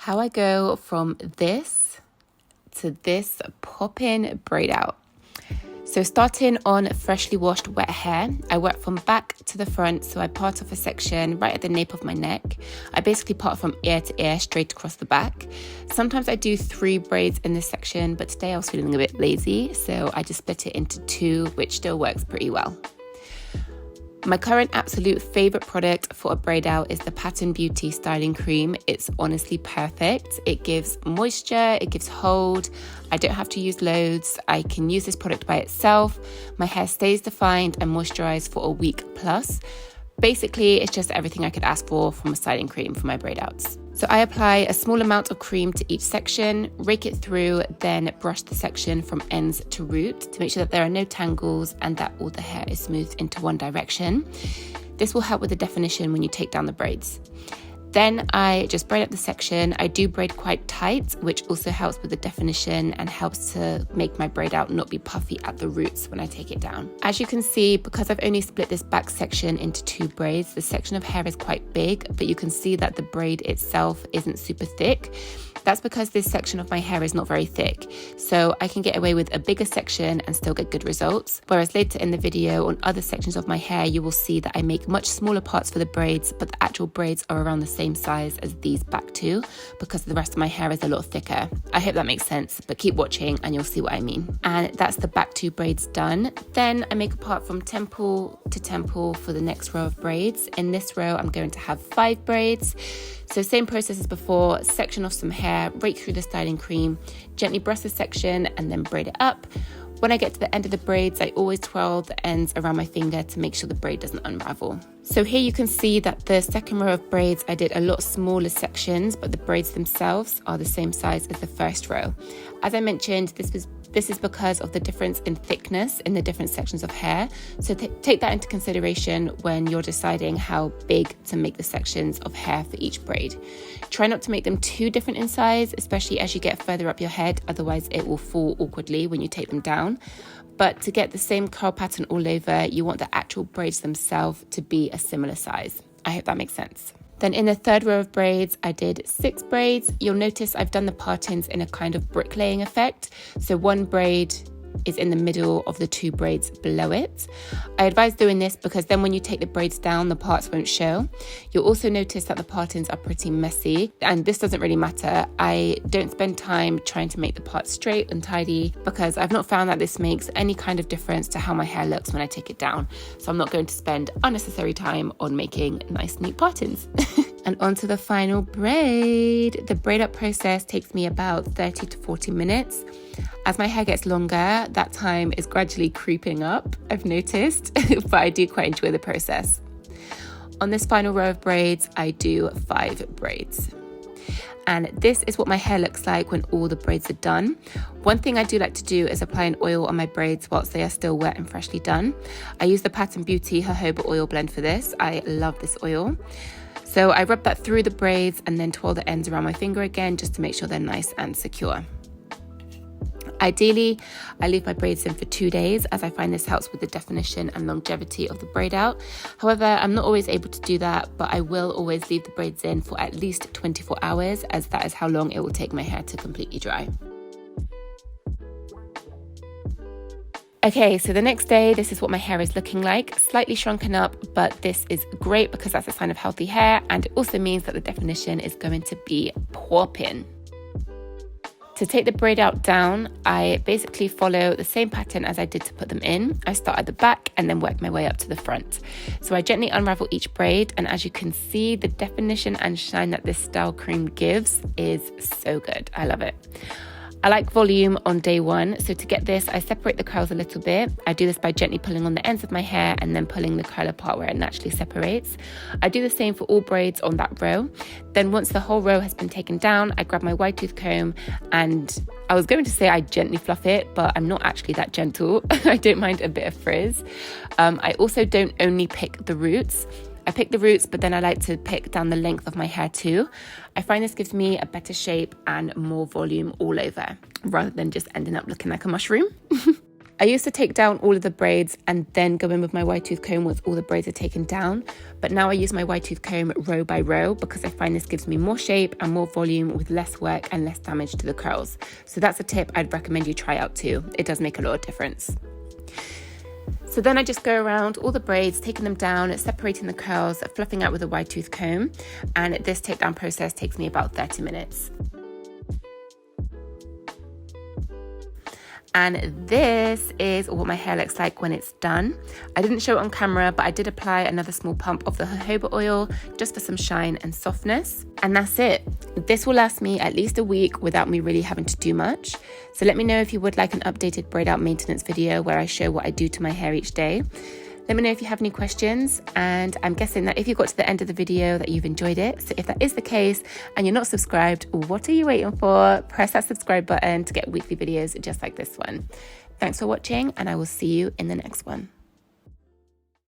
how I go from this to this pop-in braid out. So starting on freshly washed wet hair, I work from back to the front, so I part off a section right at the nape of my neck. I basically part from ear to ear straight across the back. Sometimes I do 3 braids in this section, but today I was feeling a bit lazy, so I just split it into 2, which still works pretty well. My current absolute favourite product for a braid out is the Pattern Beauty styling cream. It's honestly perfect. It gives moisture, it gives hold. I don't have to use loads. I can use this product by itself. My hair stays defined and moisturised for a week plus. Basically, it's just everything I could ask for from a styling cream for my braid outs. So I apply a small amount of cream to each section, rake it through, then brush the section from ends to root to make sure that there are no tangles and that all the hair is smoothed into one direction. This will help with the definition when you take down the braids. Then I just braid up the section. I do braid quite tight, which also helps with the definition and helps to make my braid out not be puffy at the roots when I take it down. As you can see, because I've only split this back section into 2 braids, the section of hair is quite big, but you can see that the braid itself isn't super thick. That's because this section of my hair is not very thick, so I can get away with a bigger section and still get good results. Whereas later in the video on other sections of my hair, you will see that I make much smaller parts for the braids, but the actual braids are around the same size as these back 2 because the rest of my hair is a lot thicker. I hope that makes sense, but keep watching and you'll see what I mean. And that's the back 2 braids done. Then I make a part from temple to temple for the next row of braids. In this row, I'm going to have 5 braids. So same process as before, section off some hair, rake through the styling cream, gently brush the section and then braid it up. When I get to the end of the braids, I always twirl the ends around my finger to make sure the braid doesn't unravel. So here you can see that the second row of braids, I did a lot smaller sections, but the braids themselves are the same size as the first row. As I mentioned, this is because of the difference in thickness in the different sections of hair. So take that into consideration when you're deciding how big to make the sections of hair for each braid. Try not to make them too different in size, especially as you get further up your head, otherwise it will fall awkwardly when you take them down. But to get the same curl pattern all over, you want the actual braids themselves to be a similar size. I hope that makes sense. Then in the third row of braids, I did 6 braids. You'll notice I've done the part-ins in a kind of bricklaying effect. So 1 braid is in the middle of the 2 braids below it. I advise doing this because then when you take the braids down, the parts won't show. You'll also notice that the part-ins are pretty messy, and this doesn't really matter. I don't spend time trying to make the parts straight and tidy because I've not found that this makes any kind of difference to how my hair looks when I take it down. So I'm not going to spend unnecessary time on making nice, neat part-ins. And on to the final braid. The braid up process takes me about 30 to 40 minutes. As my hair gets longer, that time is gradually creeping up, I've noticed, but I do quite enjoy the process. On this final row of braids, I do 5 braids. And this is what my hair looks like when all the braids are done. One thing I do like to do is apply an oil on my braids whilst they are still wet and freshly done. I use the Pattern Beauty Jojoba oil blend for this. I love this oil. So I rub that through the braids and then twirl the ends around my finger again just to make sure they're nice and secure. Ideally, I leave my braids in for 2 days as I find this helps with the definition and longevity of the braid out. However, I'm not always able to do that, but I will always leave the braids in for at least 24 hours as that is how long it will take my hair to completely dry. Okay, so the next day, this is what my hair is looking like. Slightly shrunken up, but this is great because that's a sign of healthy hair, and it also means that the definition is going to be popping. To take the braid out down, I basically follow the same pattern as I did to put them in. I start at the back and then work my way up to the front. So I gently unravel each braid, and as you can see, the definition and shine that this style cream gives is so good. I love it. I like volume on day 1, so to get this, I separate the curls a little bit. I do this by gently pulling on the ends of my hair and then pulling the curl apart where it naturally separates. I do the same for all braids on that row. Then once the whole row has been taken down, I grab my wide tooth comb and I was going to say I gently fluff it, but I'm not actually that gentle. I don't mind a bit of frizz. I also don't only pick the roots. I pick the roots, but then I like to pick down the length of my hair too. I find this gives me a better shape and more volume all over, rather than just ending up looking like a mushroom. I used to take down all of the braids and then go in with my wide tooth comb once all the braids are taken down. But now I use my wide tooth comb row by row because I find this gives me more shape and more volume with less work and less damage to the curls. So that's a tip I'd recommend you try out too. It does make a lot of difference. So then I just go around all the braids, taking them down, separating the curls, fluffing out with a wide tooth comb. And this takedown process takes me about 30 minutes. And this is what my hair looks like when it's done. I didn't show it on camera, but I did apply another small pump of the jojoba oil just for some shine and softness. And that's it. This will last me at least a week without me really having to do much. So let me know if you would like an updated braid out maintenance video where I show what I do to my hair each day. Let me know if you have any questions, and I'm guessing that if you got to the end of the video that you've enjoyed it. So if that is the case and you're not subscribed, what are you waiting for? Press that subscribe button to get weekly videos just like this one. Thanks for watching, and I will see you in the next one.